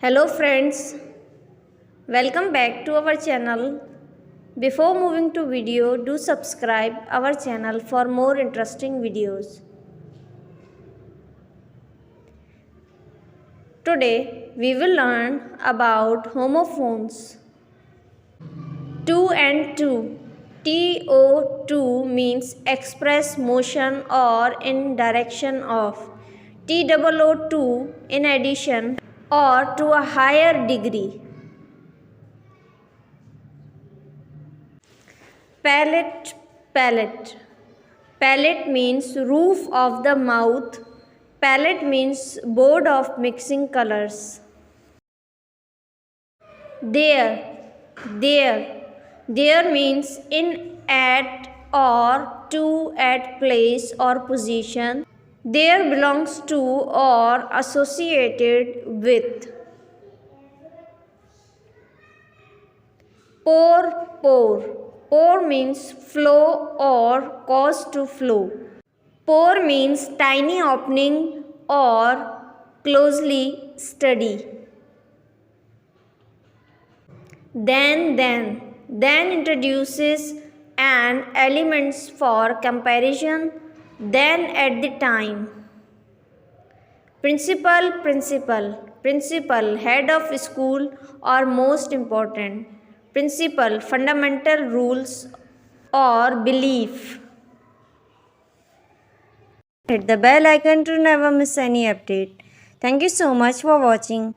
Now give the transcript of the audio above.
Hello friends, welcome back to our channel. Before moving to video, do subscribe our channel for more interesting videos. Today we will learn about homophones. To and to. TO2 means express motion or in direction of. TOO2 in addition or to a higher degree. Palate, palate. Palate means roof of the mouth. Palette means board of mixing colors. There, there. There means in, at, or to, at place or position. There belongs to or associated with. Pour, pour. Pour means flow or cause to flow. Pore means tiny opening or closely study. Then introduces an elements for comparison. Then at the time. Principal, principal. Principal, head of school or most important. Principle, fundamental rules or belief. Hit the bell icon to never miss any update. Thank you so much for watching.